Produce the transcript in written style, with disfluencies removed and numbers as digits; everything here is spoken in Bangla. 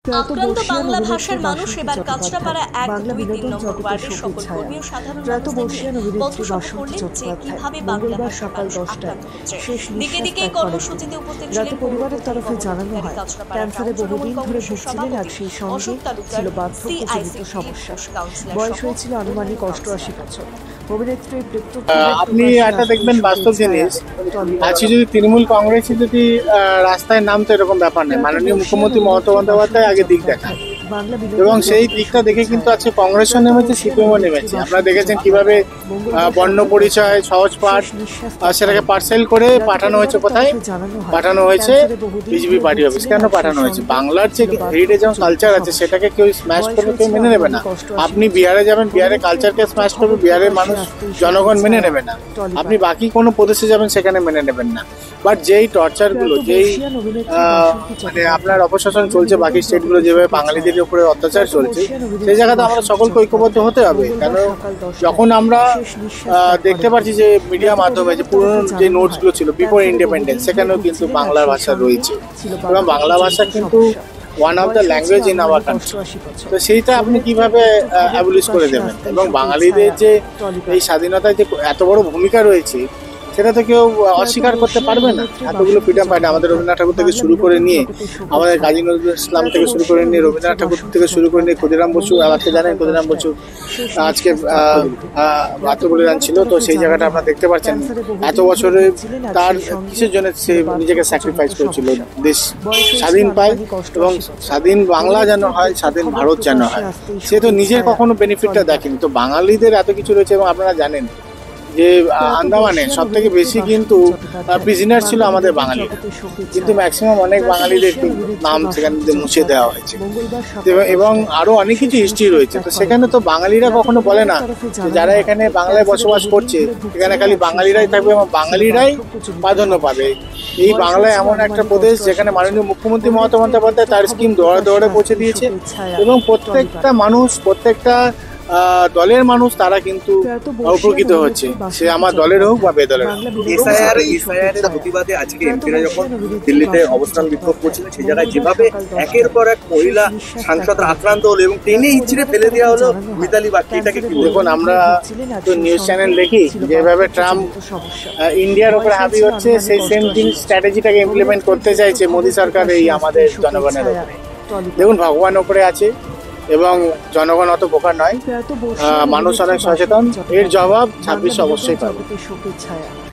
আক্রান্ত বাংলা ভাষার মানুষ এবার কাঁচরাপাড়া 1, 2, 3 নম্বর ওয়ার্ডের সকল কর্মী ও সাধারণ মানুষদের পথসভা করলেন যে কিভাবে বাংলা ভাষার মানুষ আক্রান্ত হচ্ছে। দিকে দিকে কর্মসূচিতে উপস্থিত ছিলেন পরিবারের তরফে জানানো হয় ক্যান্সারে বহুদিন ধরে ভুগছিলেন, আর সেই সঙ্গে ছিল বার্ধক্যজনিত সমস্যা। বয়স হয়েছিল আনুমানিক 88 বছর। অভিনেত্রীর মৃত্যু আপনি একটা দেখবেন বাস্তব জিনিস, আজকে যদি তৃণমূল কংগ্রেসে যদি রাস্তায় নামতো এরকম ব্যাপার নেই, মাননীয় মুখ্যমন্ত্রী মমতা বন্দ্যোপাধ্যায় আগে দিক দেখায় এবং সেই দিকটা দেখে কিন্তু আজকে কংগ্রেসও নেমেছে, সিপিএমও নেমেছে। আপনারা দেখেছেন কিভাবে বর্ণ পরিচয় সহজ পাঠ সেটাকে পার্সেল করে পাঠানো হয়েছে, কোথায় পাঠানো হয়েছে? BJP party office. কেন পাঠানো হয়েছে? বাংলার যে হেরিটেজ এবং কালচার আছে সেটাকে কেউ স্ম্যাশ করবে, কেউ মেনে নেবে না। আপনি বিহারে যাবেন, বিহারের কালচারকে স্ম্যাশ করবে, বিহারের মানুষ জনগণ মেনে নেবে না। আপনি বাকি কোনো প্রদেশে যাবেন সেখানে মেনে নেবেন না। বাট যেই টর্চারগুলো, যেই মানে আপনার অপশাসন চলছে বাকি স্টেটগুলো, যেভাবে বাঙালিদের উপরে অত্যাচার চলছে, সেই জায়গাতে আমরা সকলকে ঐক্যবদ্ধ হতে হবে। কেন যখন আমরা দেখতে পাচ্ছি যে মিডিয়া মাধ্যমে যে পুরনো যে নোটসগুলো ছিল বিফোর ইন্ডিপেন্ডেন্স, সেখানেও কিন্তু বাংলা ভাষা রয়েছে এবং বাংলা ভাষা কিন্তু one of the language in our country. তো সেইটা আপনি কিভাবে অ্যাবলিশ করে দেবেন? এবং বাঙালিদের যে এই স্বাধীনতায় যে এত বড় ভূমিকা রয়েছে সেটা তো কেউ অস্বীকার করতে পারবে না। এতগুলো ফ্রিডম ফাইটার, আমাদের রবীন্দ্রনাথ ঠাকুর থেকে শুরু করে নিয়ে, আমাদের কাজী নজরুল ইসলাম থেকে শুরু করে নিয়ে, রবীন্দ্রনাথ ঠাকুর থেকে শুরু করে নিয়ে ক্ষুদিরাম বসু, আজকে জানেন ক্ষুদিরাম বসু আজকে আত্মবলিদান ছিল। তো সেই জায়গাটা আপনারা দেখতে পাচ্ছেন এত বছরে তার কিসের জন্য সে নিজেকে স্যাক্রিফাইস করেছিল, দেশ স্বাধীন পায় এবং স্বাধীন বাংলা যেন হয়, স্বাধীন ভারত যেন হয়। সে তো নিজের কখনো বেনিফিটটা দেখেনি। তো বাঙালিদের এত কিছু রয়েছে এবং আপনারা জানেন যে আন্দামানে সব থেকে বেশি কিন্তু প্রিজনার ছিল আমাদের বাঙালিরা, কিন্তু ম্যাক্সিমাম অনেক বাঙালিদের নাম সেখানে মুছে দেওয়া হয়েছে এবং আরো অনেক কিছু হিস্ট্রি রয়েছে। তো সেখানে তো বাঙালিরা কখনো বলে না যে যারা এখানে বাংলায় বসবাস করছে এখানে খালি বাঙালিরাই থাকবে এবং বাঙালিরাই প্রাধান্য পাবে। এই বাংলায় এমন একটা প্রদেশ যেখানে মাননীয় মুখ্যমন্ত্রী মমতা বন্দ্যোপাধ্যায় তার স্কিম দৌড়ে দৌড়ে পৌঁছে দিয়েছে এবং প্রত্যেকটা মানুষ, প্রত্যেকটা দলের মানুষ তারা কিন্তু উপকৃত হচ্ছে, সে আমার দলের হোক বা বেদলের হোক। এসআইআর এর প্রতিবাদে আজকে এমপিরা যখন দিল্লিতে অবস্থান বিক্ষোভ করছিলেন, সেই জায়গায় যেভাবে একের পর এক মহিলা সাংসদরা আক্রান্ত হলো এবং টেনে হিচড়ে ফেলে দেওয়া হলো মিতালি বাগকে, এটাকে কি দেখুন? আমরা তো নিউজ চ্যানেল দেখি যেভাবে ট্রাম্প ইন্ডিয়ার উপরে হাবি হচ্ছে, সেই সেম জিনিস স্ট্র্যাটেজিটাকে ইমপ্লিমেন্ট করতে চাইছে মোদী সরকার এই আমাদের জনগণের উপরে। দেখুন, ভগবান উপরে আছে এবং জনগণ অত বোকা নয়, মানুষ অনেক সচেতন। এর জবাব 26 অবশ্যই পাবে।